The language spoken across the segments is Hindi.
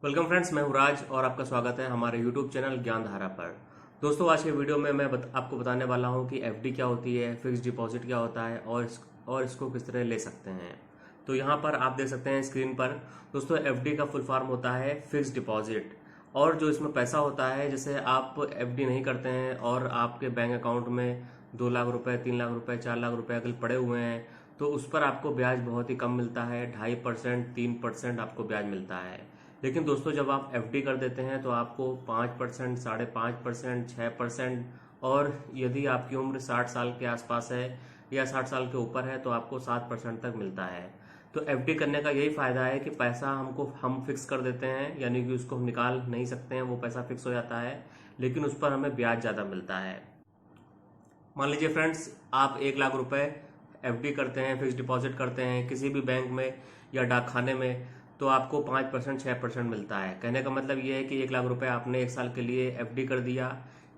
वेलकम फ्रेंड्स, मैं हूं राज और आपका स्वागत है हमारे यूट्यूब चैनल ज्ञान धारा पर। दोस्तों, आज के वीडियो में मैं आपको बताने वाला हूं कि एफडी क्या होती है, फिक्स्ड डिपॉजिट क्या होता है और इसको किस तरह ले सकते हैं। तो यहाँ पर आप देख सकते हैं स्क्रीन पर। दोस्तों, एफडी का फुल फॉर्म होता है फिक्स्ड डिपॉजिट। और जो इसमें पैसा होता है, जैसे आप एफडी नहीं करते हैं और आपके बैंक अकाउंट में 2 लाख रुपए, 3 लाख रुपए, 4 लाख रुपए अगर पड़े हुए हैं तो उस पर आपको ब्याज बहुत ही कम मिलता है। 2.5%, 3% आपको ब्याज मिलता है। लेकिन दोस्तों, जब आप एफडी कर देते हैं तो आपको 5%, 5.5%, 6%, और यदि आपकी उम्र 60 साल के आसपास है या 60 साल के ऊपर है तो आपको 7% तक मिलता है। तो एफडी करने का यही फायदा है कि पैसा हम फिक्स कर देते हैं, यानी कि उसको हम निकाल नहीं सकते हैं, वो पैसा फिक्स हो जाता है, लेकिन उस पर हमें ब्याज ज़्यादा मिलता है। मान लीजिए फ्रेंड्स, आप 1 लाख रुपए एफडी करते हैं, फिक्स डिपॉजिट करते हैं किसी भी बैंक में या डाक खाने में, तो आपको 5%, 6% मिलता है। कहने का मतलब ये है कि 1 लाख रुपए आपने 1 साल के लिए एफडी कर दिया,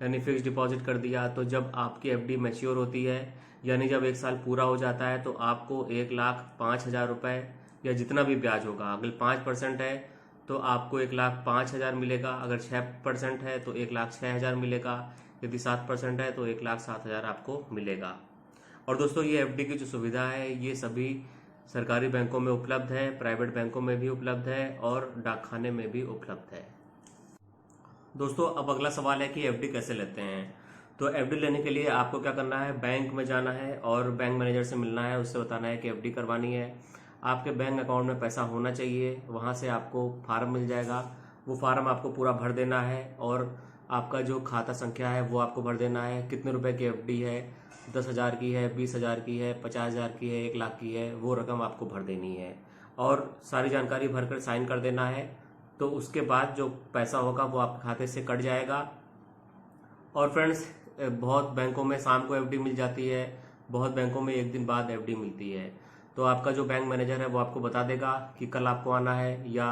यानी फिक्स डिपॉजिट कर दिया। तो जब आपकी एफडी मैच्योर होती है, यानी जब 1 साल पूरा हो जाता है, तो आपको 1,05,000 रुपए या जितना भी ब्याज होगा, अगर 5% है तो आपको 1,05,000 मिलेगा, अगर 6% है तो 1,06,000 मिलेगा, यदि 7% है तो 1,07,000 आपको मिलेगा। और दोस्तों, ये एफडी की जो सुविधा है ये सभी सरकारी बैंकों में उपलब्ध है, प्राइवेट बैंकों में भी उपलब्ध है और डाकखाने में भी उपलब्ध है। दोस्तों, अब अगला सवाल है कि एफडी कैसे लेते हैं। तो एफडी लेने के लिए आपको क्या करना है, बैंक में जाना है और बैंक मैनेजर से मिलना है, उससे बताना है कि एफडी करवानी है। आपके बैंक अकाउंट में पैसा होना चाहिए, वहां से आपको फार्म मिल जाएगा। वो फार्म आपको पूरा भर देना है और आपका जो खाता संख्या है वो आपको भर देना है। कितने रुपए की एफडी है, 10,000 की है, 20,000 की है, 50,000 की है, 1 लाख की है, वो रकम आपको भर देनी है और सारी जानकारी भरकर साइन कर देना है। तो उसके बाद जो पैसा होगा वो आपके खाते से कट जाएगा। और फ्रेंड्स, बहुत बैंकों में शाम को एफडी मिल जाती है, बहुत बैंकों में 1 दिन बाद एफडी मिलती है। तो आपका जो बैंक मैनेजर है वो आपको बता देगा कि कल आपको आना है या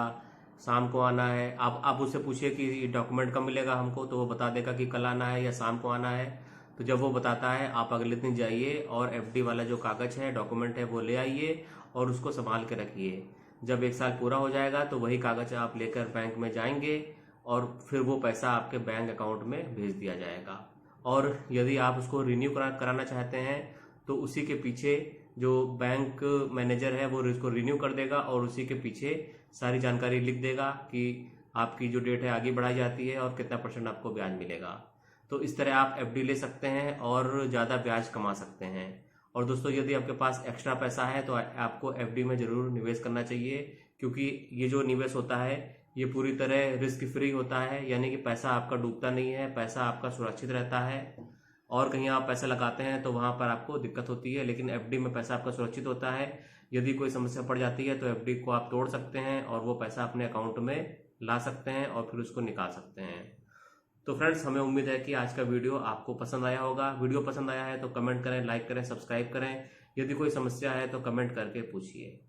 शाम को आना है। आप उससे पूछिए कि डॉक्यूमेंट कब मिलेगा हमको, तो वो बता देगा कि कल आना है या शाम को आना है। तो जब वो बताता है, आप अगले दिन जाइए और एफडी वाला जो कागज है, डॉक्यूमेंट है, वो ले आइए और उसको संभाल के रखिए। जब 1 साल पूरा हो जाएगा तो वही कागज आप लेकर बैंक में जाएंगे और फिर वो पैसा आपके बैंक अकाउंट में भेज दिया जाएगा। और यदि आप उसको रिन्यू कराना चाहते हैं तो उसी के पीछे जो बैंक मैनेजर है वो उसको रिन्यू कर देगा और उसी के पीछे सारी जानकारी लिख देगा कि आपकी जो डेट है आगे बढ़ाई जाती है और कितना % आपको ब्याज मिलेगा। तो इस तरह आप एफडी ले सकते हैं और ज़्यादा ब्याज कमा सकते हैं। और दोस्तों, यदि आपके पास एक्स्ट्रा पैसा है तो आपको एफडी में ज़रूर निवेश करना चाहिए, क्योंकि ये जो निवेश होता है ये पूरी तरह रिस्क फ्री होता है, यानी कि पैसा आपका डूबता नहीं है, पैसा आपका सुरक्षित रहता है। और कहीं आप पैसा लगाते हैं तो वहां पर आपको दिक्कत होती है, लेकिन एफडी में पैसा आपका सुरक्षित होता है। यदि कोई समस्या पड़ जाती है तो एफडी को आप तोड़ सकते हैं और वो पैसा अपने अकाउंट में ला सकते हैं और फिर उसको निकाल सकते हैं। तो फ्रेंड्स, हमें उम्मीद है कि आज का वीडियो आपको पसंद आया होगा। वीडियो पसंद आया है तो कमेंट करें, लाइक करें, सब्सक्राइब करें। यदि कोई समस्या है तो कमेंट करके पूछिए।